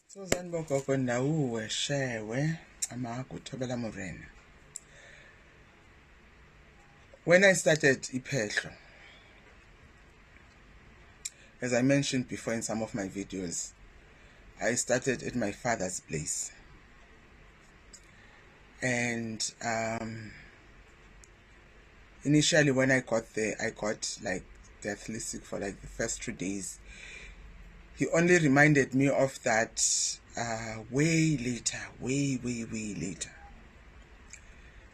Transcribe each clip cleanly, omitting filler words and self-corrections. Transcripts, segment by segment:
Suzan Bokoko Nauwe Shewe Amakutobela Morena. When I started Ipetro, as I mentioned before in some of my videos, I started at my father's place. And initially when I got there, I got like deathly sick for like the first 2 days. He only reminded me of that way later.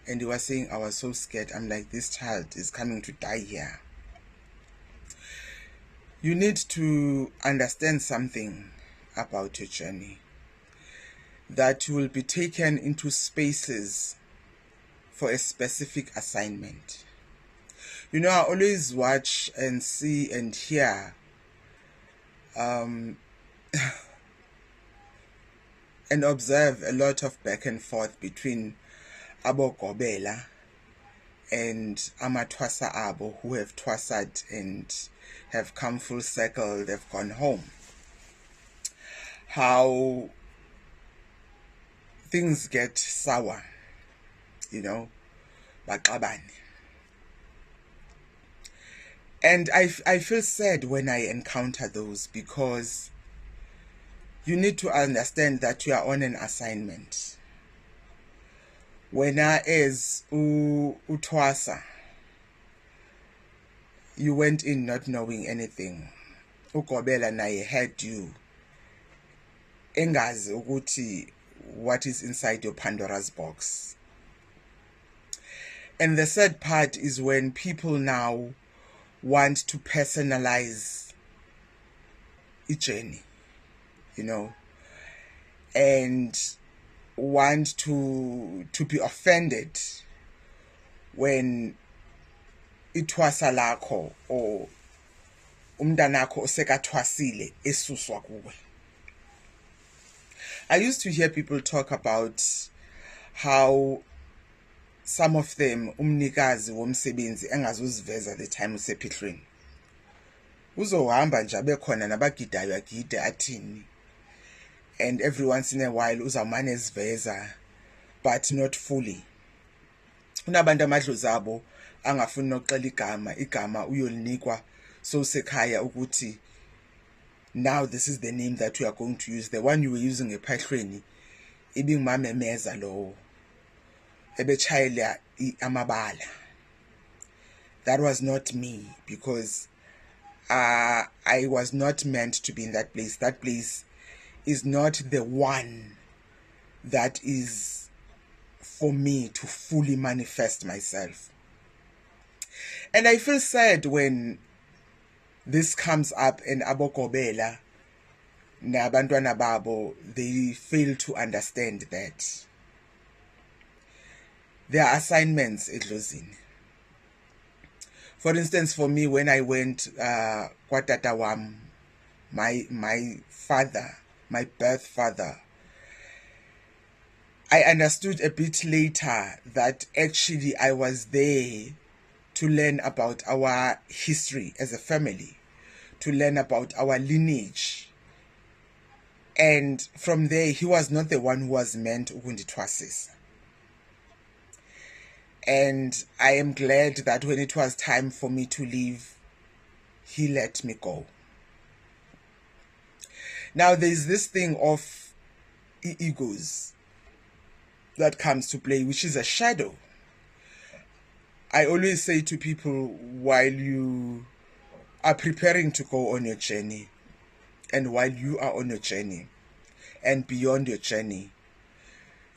And he was saying I was so scared. I'm like, this child is coming to die here. You need to understand something about your journey. That you will be taken into spaces for a specific assignment. You know, I always watch and see and hear and observe a lot of back and forth between Abo Gobela and Amatwasa Abo, who have twasad and have come full circle, they've gone home. How things get sour, you know, Bakabani. And I feel sad when I encounter those, because you need to understand that you are on an assignment. When as Utwasa, you went in not knowing anything. Ukobela naye had you. Engazi ukuthi what is inside your Pandora's box. And the sad part is when people now want to personalize a journey, you know, and want to be offended when ithwasa lakho or umntanakho osekathwasile esuswa kuwe. I used to hear people talk about how some of them umnikazi womsebenzi engazuziveza the time usephihlweni. Uzohamba nje abekhona nabagidayo agide athini, and every once in a while uzawumane eziveza, but not fully. Unabantu amadlozi abo angafuni nokuxela igama uyolinikwa sosekhaya ukuthi now this is the name that we are going to use. The one you were using ephahlweni ibingumamemeza lowo ebechayela amabala. That was not me, because I was not meant to be in that place. That place is not the one that is for me to fully manifest myself. And I feel sad when this comes up and Abokobela nabantwana babo, they fail to understand that there are assignments edlozini. For instance, for me, when I went kwatata wam, my father, my birth father, I understood a bit later that actually I was there to learn about our history as a family, to learn about our lineage. And from there, he was not the one who was meant ukundithwasisa. And I am glad that when it was time for me to leave, he let me go. Now, there's this thing of egos that comes to play, which is a shadow. I always say to people, while you are preparing to go on your journey, and while you are on your journey and beyond your journey,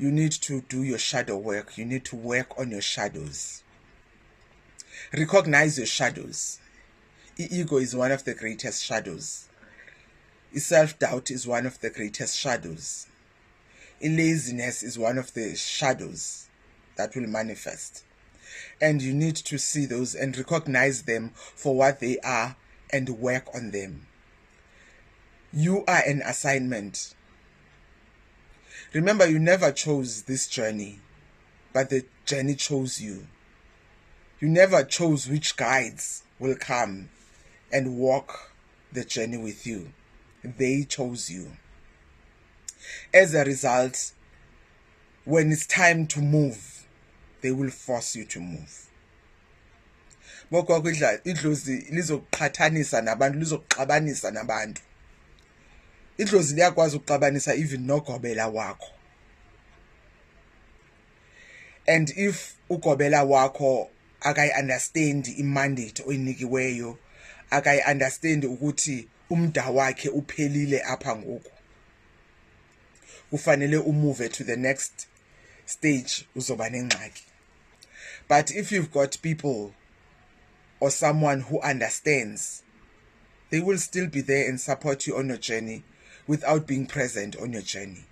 you need to do your shadow work. You need to work on your shadows. Recognize your shadows. Ego is one of the greatest shadows. Self-doubt is one of the greatest shadows. Laziness is one of the shadows that will manifest. And you need to see those and recognize them for what they are and work on them. You are an assignment. Remember, you never chose this journey, but the journey chose you. You never chose which guides will come and walk the journey with you. They chose you. As a result, when it's time to move, they will force you to move. Bokwakho idlozi lizokuqhathanisa nabantu, lizokuxabanisa nabantu. Idlozi liyakwazi ukuxabanisa even nogobela wakho. And if ugobela wakho akayi-understand imandate oyinikiweyo, akayi-understand ukuthi umda wakhe uphelile apha ngoku, kufanele umove to the next stage, uzoba nengxaki. But if you've got people or someone who understands, they will still be there and support you on your journey without being present on your journey.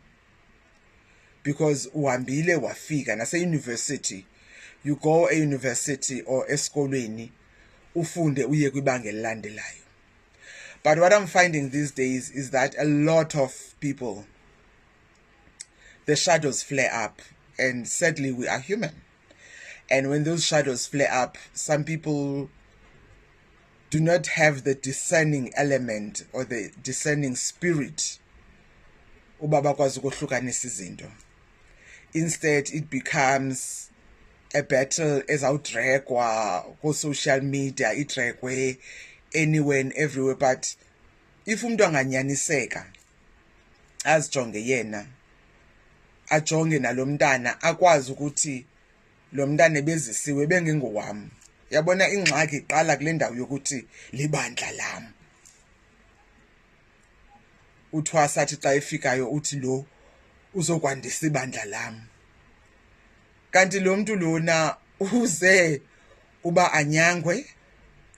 Because uhambile wafika nase university, you go a university or esikolweni ufunde uye kwibanga elilandelayo. But what I'm finding these days is that a lot of people, the shadows flare up, and sadly we are human. And when those shadows flare up, some people do not have the discerning element or the discerning spirit uba bakwazi ukuhlukanisa izinto. Instead, it becomes a battle ezawudregwa ko-social media, idregwe anywhere and everywhere. But if umuntu anganyaniseka azijonge yena, ajonge nalomntana, akwazi ukuthi lo mntana ebezisiwe bengengowami. Yabona ingxaki iqala kule ndawo yokuthi libandla lam. Uthwasa athi xa efikayo uthi lo uzokwandisa ibandla lam. Kanti lo mntu lona uze uba anyangwe,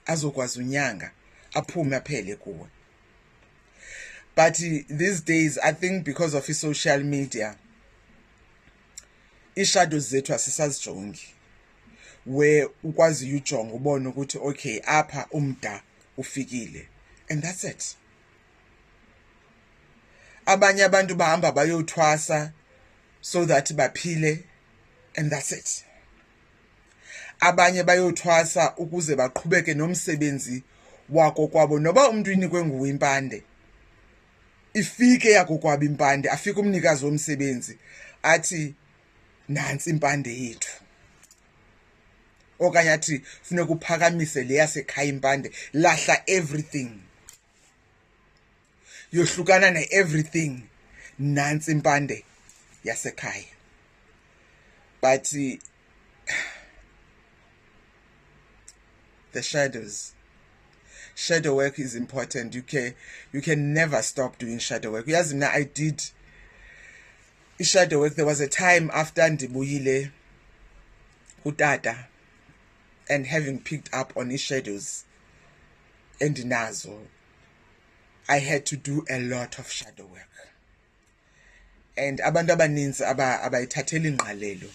azokwazi unyanga, aphume aphele kuwe. But these days, I think because of social media, i-shadows zethu asisazijongi, where ukwazi ujonga ubone ukuthi okay, apha umda ufikile, and that's it. Abanye abantu bahamba bayothwasa so that baphile, and that's it. Abanye bayothwasa ukuze baqhubeke nomsebenzi wako kwabo, noba umuntu inikwe nguwe impande, ifike yako kwabo impande, afike umnikazi womsebenzi athi nansi impande yethu, okanye athi funeka uphakamise le yasekhaya impande, lahla everything, yohlukana ne-everything, nansi impande yasekhaya. But the shadow work is important. You can never stop doing shadow work. Yazi mina I did shadow work. There was a time after ndibuyile utata and having picked up on his shadows endinazo, I had to do a lot of shadow work. And abantu abaninzi abayithathela ingqalelo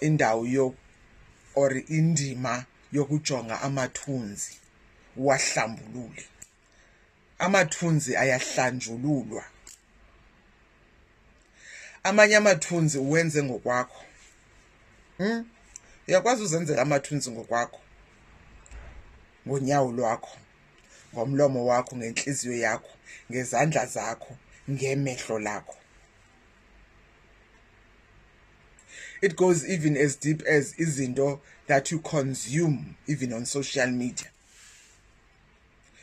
indawo or indima yokujonga amathunzi wahlambulule. Amathunzi ayahlanjululwa. Amanye amathunzi uwenze ngokwakho. Uyakwazi uzenzela amathunzi ngokwakho, ngonyawo lwakho, ngomlomo wakho, ngenhliziyo yakho, ngezandla zakho, ngemehlo lakho. It goes even as deep as izinto that you consume even on social media.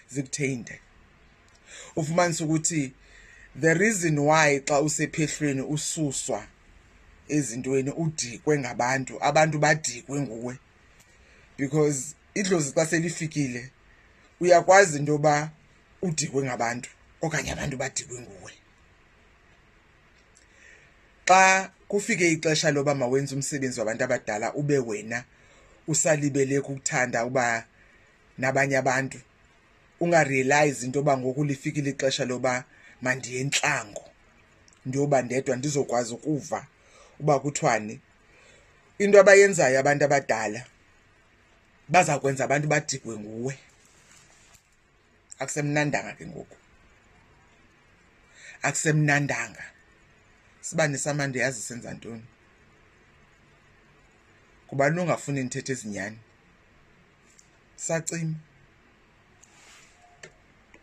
Zikuthinte. Ufumanisa ukuthi the reason why xa usephehlweni ususwa ezintweni udikwe ngabantu, abantu badikwe nguwe, because idlozi xa selifikile uyakwazi into yoba udikwe ngabantu okanye abantu badikwe nguwe. Xa kufike ixesha loba mawenze umsebenzi wabantu abadala ube wena usalibele ukuthanda uba nabanye abantu, ungarealize into yoba ngoku lifikile ixesha loba mandiye entlango ndiyoba ndedwa ndizokwazi ukuva uba kuthiwani. Into abayenzayo abantu abadala baza kwenza abantu badikwe nguwe. Akusemnandanga ke ngoku, akusemnandanga. Sibane samande yazi senza ntoni? Kuba ungafuni nithethe izinyani. Sacima.